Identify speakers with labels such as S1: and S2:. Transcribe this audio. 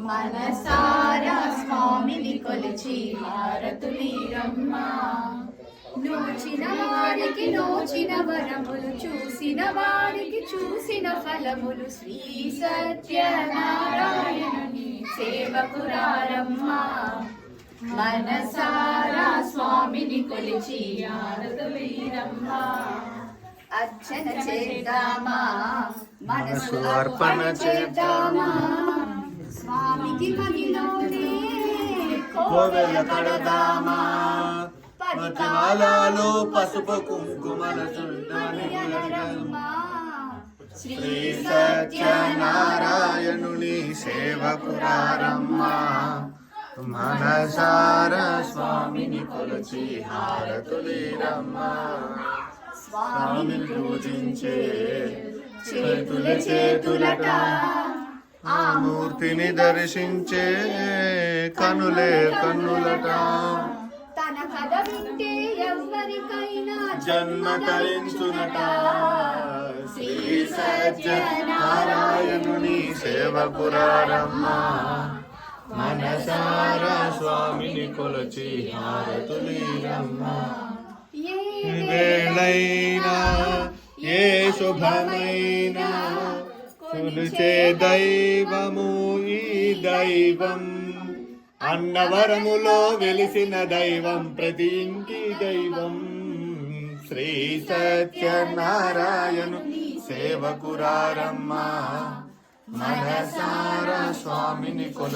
S1: మనసారా స్వామిని కొలిచి హారతులీరమ్మా. నోచిన వారికి నోచిన వరములు, చూసిన వారికి చూసిన ఫలములు, శ్రీ సత్యనారాయణుని సేవకురారమ్మా. మనసారా స్వామిని కొలిచి హారతులీరమ్మా. అర్చన చేద్దామా, మనసు అర్పణ చేద్దామా, స్వామికి మదిలోనే కోవెల కడదామా.
S2: పతిమాలలో పసుపు కుంకుమల
S1: శ్రీ సత్యనారాయణుని
S2: సేవకురారమ్మా. మనసారా స్వామిని కొలిచి హారతులీరమ్మా. స్వామిని పూజించే చేతుల చేతులట, ఆ మూర్తిని దర్శించే కనులే కన్నులట.
S1: తన కథ వింటే ఎవరికైనా
S2: జన్మ తరించునట. శ్రీ సత్యనారాయణుని సేవకురారమ్మా. మనసారా స్వామిని కొలచి హారతులీరమ్మా. వేళైనా ఏ శుభమైనా కొలిచే దైవము ఈ దైవం. అన్నవరములో వెలిసిన దైవం, ప్రతి ఇంటి దైవం. శ్రీ సత్యనారాయణు సేవకురారమ్మా. మనసారా స్వామిని కొల